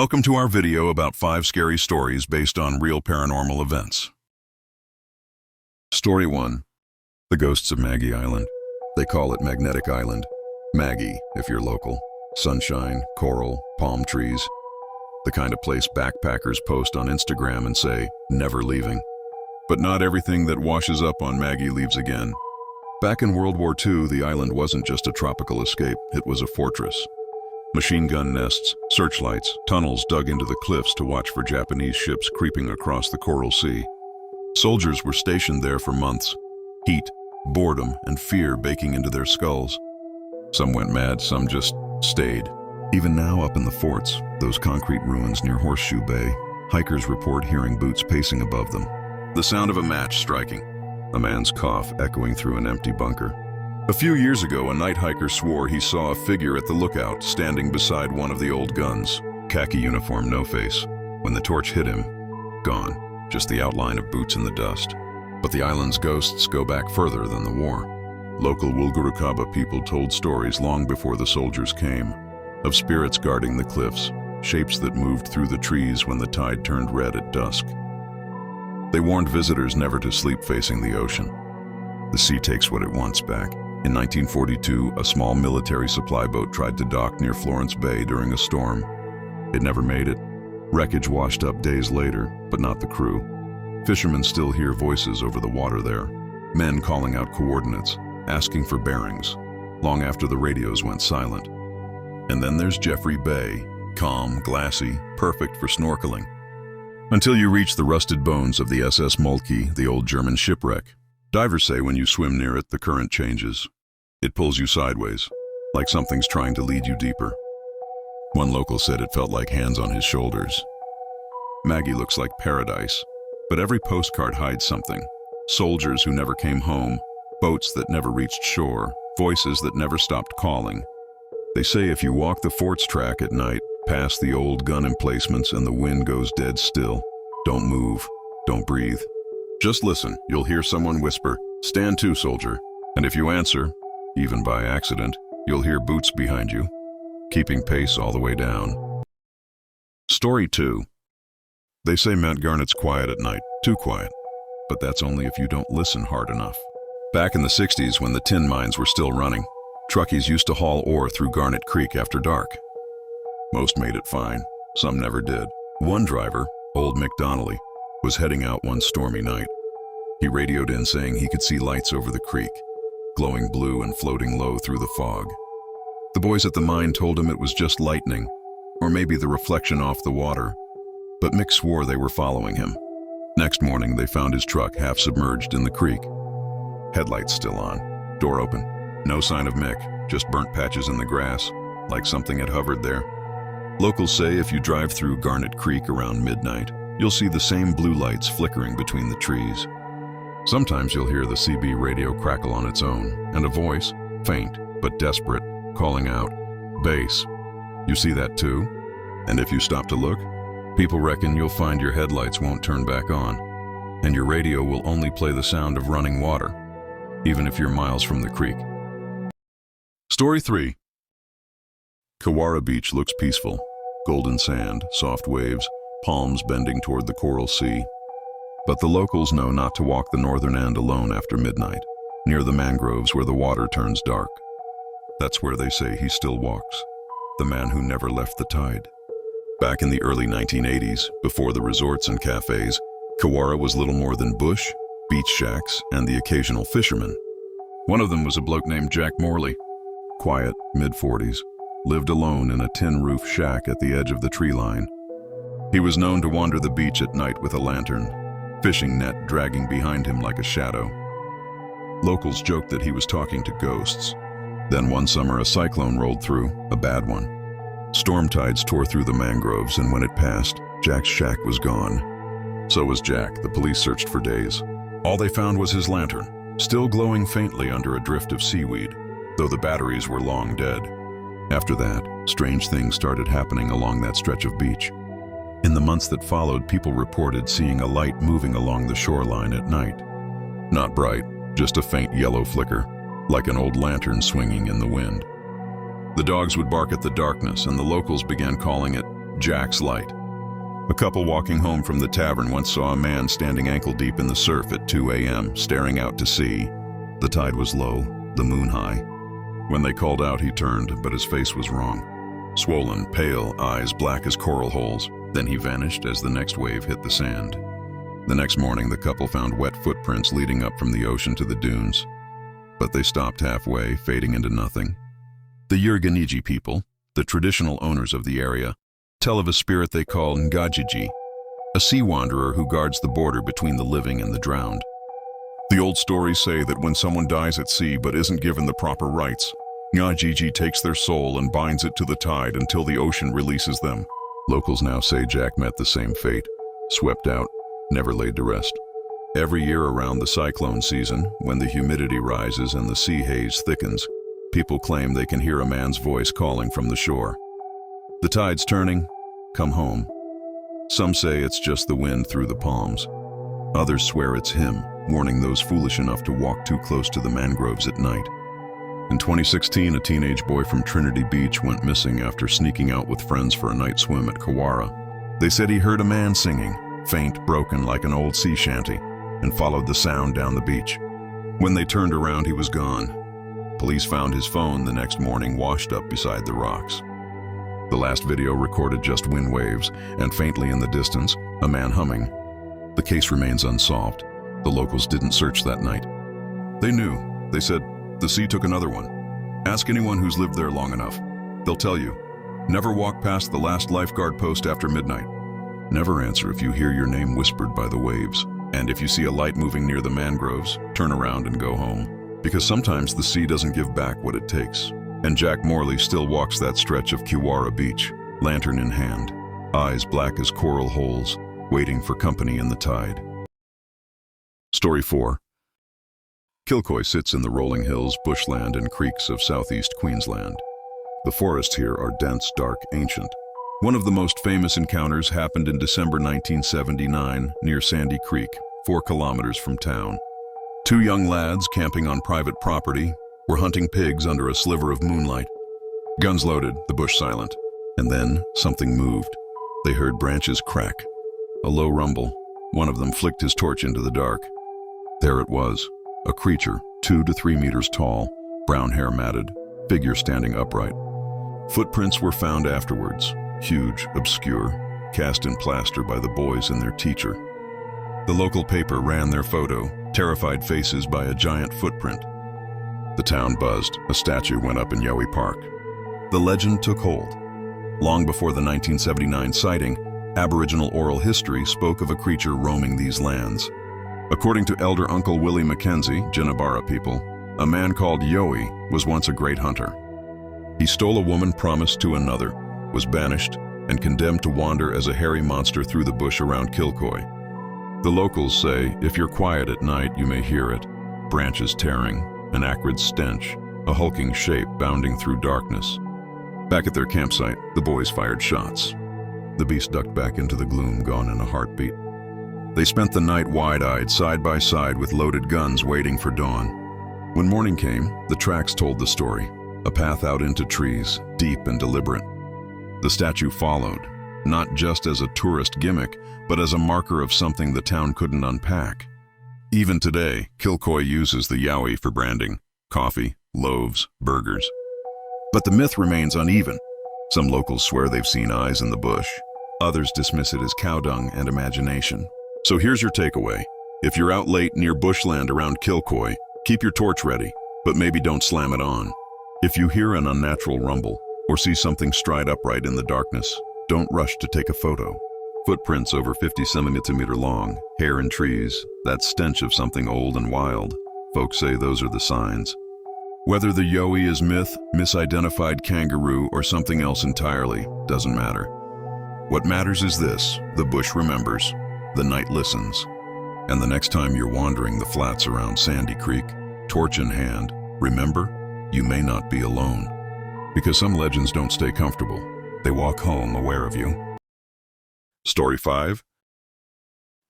Welcome to our video about 5 scary stories based on real paranormal events. Story 1. The Ghosts of Maggie Island. They call it Magnetic Island. Maggie, if you're local. Sunshine, coral, palm trees. The kind of place backpackers post on Instagram and say, never leaving. But not everything that washes up on Maggie leaves again. Back in World War II, the island wasn't just a tropical escape, it was a fortress. Machine gun nests, searchlights, tunnels dug into the cliffs to watch for Japanese ships creeping across the Coral Sea. Soldiers were stationed there for months. Heat, boredom, and fear baking into their skulls. Some went mad, some just stayed. Even now up in the forts, those concrete ruins near Horseshoe Bay, hikers report hearing boots pacing above them. The sound of a match striking. A man's cough echoing through an empty bunker. A few years ago, a night hiker swore he saw a figure at the lookout standing beside one of the old guns. Khaki uniform, no face. When the torch hit him, gone. Just the outline of boots in the dust. But the island's ghosts go back further than the war. Local Wulgurukaba people told stories long before the soldiers came, of spirits guarding the cliffs, shapes that moved through the trees when the tide turned red at dusk. They warned visitors never to sleep facing the ocean. The sea takes what it wants back. In 1942, a small military supply boat tried to dock near Florence Bay during a storm. It never made it. Wreckage washed up days later, but not the crew. Fishermen still hear voices over the water there. Men calling out coordinates, asking for bearings, long after the radios went silent. And then there's Jeffrey Bay, calm, glassy, perfect for snorkeling. Until you reach the rusted bones of the SS Moltke, the old German shipwreck. Divers say when you swim near it, the current changes. It pulls you sideways, like something's trying to lead you deeper. One local said it felt like hands on his shoulders. Maggie looks like paradise, but every postcard hides something. Soldiers who never came home, boats that never reached shore, voices that never stopped calling. They say if you walk the fort's track at night, past the old gun emplacements and the wind goes dead still, don't move, don't breathe. Just listen, you'll hear someone whisper, "Stand to, soldier." And if you answer, even by accident, you'll hear boots behind you, keeping pace all the way down. Story 2. They say Mount Garnet's quiet at night, too quiet. But that's only if you don't listen hard enough. Back in the 60s, when the tin mines were still running, truckies used to haul ore through Garnet Creek after dark. Most made it fine, some never did. One driver, old Mick Donnelly, was heading out one stormy night. He radioed in saying he could see lights over the creek, glowing blue and floating low through the fog. The boys at the mine told him it was just lightning, or maybe the reflection off the water, but Mick swore they were following him. Next morning, they found his truck half submerged in the creek. Headlights still on, door open. No sign of Mick, just burnt patches in the grass, like something had hovered there. Locals say if you drive through Garnet Creek around midnight, you'll see the same blue lights flickering between the trees. Sometimes you'll hear the CB radio crackle on its own, and a voice, faint but desperate, calling out, "Base." You see that too? And if you stop to look, people reckon you'll find your headlights won't turn back on, and your radio will only play the sound of running water, even if you're miles from the creek. Story 3. Kawara Beach looks peaceful. Golden sand, soft waves, palms bending toward the Coral Sea. But the locals know not to walk the northern end alone after midnight, near the mangroves where the water turns dark. That's where they say he still walks, the man who never left the tide. Back in the early 1980s, before the resorts and cafes, Kawara was little more than bush, beach shacks, and the occasional fisherman. One of them was a bloke named Jack Morley. Quiet, mid-40s, lived alone in a tin roof shack at the edge of the tree line. He was known to wander the beach at night with a lantern, fishing net dragging behind him like a shadow. Locals joked that he was talking to ghosts. Then one summer a cyclone rolled through, a bad one. Storm tides tore through the mangroves, and when it passed, Jack's shack was gone. So was Jack. The police searched for days. All they found was his lantern, still glowing faintly under a drift of seaweed, though the batteries were long dead. After that, strange things started happening along that stretch of beach. In the months that followed, people reported seeing a light moving along the shoreline at night. Not bright, just a faint yellow flicker, like an old lantern swinging in the wind. The dogs would bark at the darkness, and the locals began calling it Jack's Light. A couple walking home from the tavern once saw a man standing ankle-deep in the surf at 2 a.m., staring out to sea. The tide was low, the moon high. When they called out, he turned, but his face was wrong. Swollen, pale, eyes black as coral holes. Then he vanished as the next wave hit the sand. The next morning, the couple found wet footprints leading up from the ocean to the dunes. But they stopped halfway, fading into nothing. The Yirganiji people, the traditional owners of the area, tell of a spirit they call Ngajiji, a sea wanderer who guards the border between the living and the drowned. The old stories say that when someone dies at sea but isn't given the proper rites, Ngajiji takes their soul and binds it to the tide until the ocean releases them. Locals now say Jack met the same fate, swept out, never laid to rest. Every year around the cyclone season, when the humidity rises and the sea haze thickens, people claim they can hear a man's voice calling from the shore. The tide's turning, come home. Some say it's just the wind through the palms. Others swear it's him, warning those foolish enough to walk too close to the mangroves at night. In 2016, a teenage boy from Trinity Beach went missing after sneaking out with friends for a night swim at Kawara. They said he heard a man singing, faint, broken like an old sea shanty, and followed the sound down the beach. When they turned around, he was gone. Police found his phone the next morning washed up beside the rocks. The last video recorded just wind waves, and faintly in the distance, a man humming. The case remains unsolved. The locals didn't search that night. They knew. They said, the sea took another one. Ask anyone who's lived there long enough. They'll tell you. Never walk past the last lifeguard post after midnight. Never answer if you hear your name whispered by the waves. And if you see a light moving near the mangroves, turn around and go home. Because sometimes the sea doesn't give back what it takes. And Jack Morley still walks that stretch of Kawara Beach, lantern in hand, eyes black as coral holes, waiting for company in the tide. Story 4. Kilcoy sits in the rolling hills, bushland, and creeks of southeast Queensland. The forests here are dense, dark, ancient. One of the most famous encounters happened in December 1979 near Sandy Creek, 4 kilometers from town. 2 young lads camping on private property were hunting pigs under a sliver of moonlight. Guns loaded, the bush silent. And then something moved. They heard branches crack. A low rumble. One of them flicked his torch into the dark. There it was, a creature 2 to 3 meters tall, brown hair matted, figure standing upright. Footprints were found afterwards, huge, obscure, cast in plaster by the boys and their teacher. The local paper ran their photo, terrified faces by a giant footprint. The town buzzed. A statue went up in Yowie Park. The legend took hold. Long before the 1979 sighting, Aboriginal oral history spoke of a creature roaming these lands. According to Elder Uncle Willie Mackenzie, Jinnabara people, a man called Yowie was once a great hunter. He stole a woman promised to another, was banished, and condemned to wander as a hairy monster through the bush around Kilcoy. The locals say if you're quiet at night, you may hear it, branches tearing, an acrid stench, a hulking shape bounding through darkness. Back at their campsite, the boys fired shots. The beast ducked back into the gloom, gone in a heartbeat. They spent the night wide-eyed, side by side with loaded guns waiting for dawn. When morning came, the tracks told the story, a path out into trees, deep and deliberate. The statue followed, not just as a tourist gimmick, but as a marker of something the town couldn't unpack. Even today, Kilcoy uses the Yowie for branding, coffee, loaves, burgers. But the myth remains uneven. Some locals swear they've seen eyes in the bush. Others dismiss it as cow dung and imagination. So here's your takeaway. If you're out late near bushland around Kilcoy, keep your torch ready, but maybe don't slam it on. If you hear an unnatural rumble or see something stride upright in the darkness, don't rush to take a photo. Footprints over 50 centimeters long, hair in trees, that stench of something old and wild. Folks say those are the signs. Whether the Yowie is myth, misidentified kangaroo, or something else entirely, doesn't matter. What matters is this: the bush remembers, the night listens. And the next time you're wandering the flats around Sandy Creek, torch in hand, remember, you may not be alone. Because some legends don't stay comfortable. They walk home aware of you. Story 5.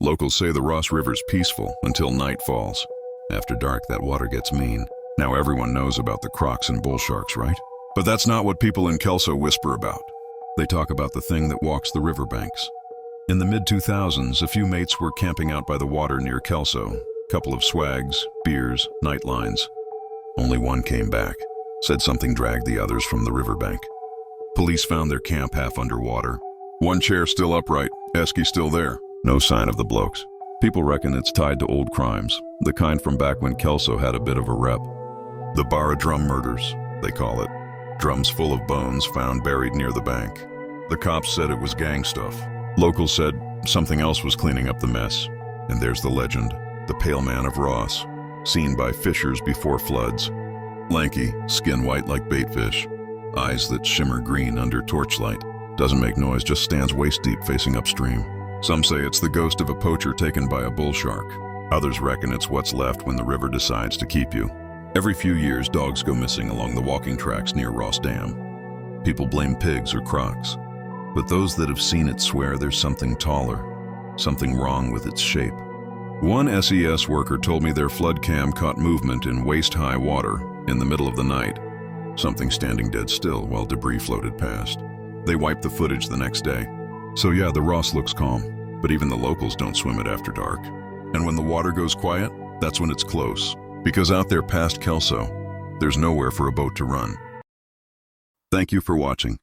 Locals say the Ross River's peaceful until night falls. After dark, that water gets mean. Now everyone knows about the crocs and bull sharks, right? But that's not what people in Kelso whisper about. They talk about the thing that walks the riverbanks. In the mid-2000s, a few mates were camping out by the water near Kelso. Couple of swags, beers, night lines. Only one came back. Said something dragged the others from the riverbank. Police found their camp half underwater. One chair still upright, esky still there. No sign of the blokes. People reckon it's tied to old crimes, the kind from back when Kelso had a bit of a rep. The Barra Drum murders, they call it. Drums full of bones found buried near the bank. The cops said it was gang stuff. Locals said something else was cleaning up the mess. And there's the legend, the Pale Man of Ross, seen by fishers before floods. Lanky, skin white like baitfish, eyes that shimmer green under torchlight. Doesn't make noise, just stands waist deep facing upstream. Some say it's the ghost of a poacher taken by a bull shark. Others reckon it's what's left when the river decides to keep you. Every few years, dogs go missing along the walking tracks near Ross Dam. People blame pigs or crocs, but those that have seen it swear there's something taller, something wrong with its shape. One SES worker told me their flood cam caught movement in waist-high water in the middle of the night, something standing dead still while debris floated past. They wiped the footage the next day. So yeah, the Ross looks calm, but even the locals don't swim it after dark. And when the water goes quiet, that's when it's close, because out there past Kelso, there's nowhere for a boat to run. Thank you for watching.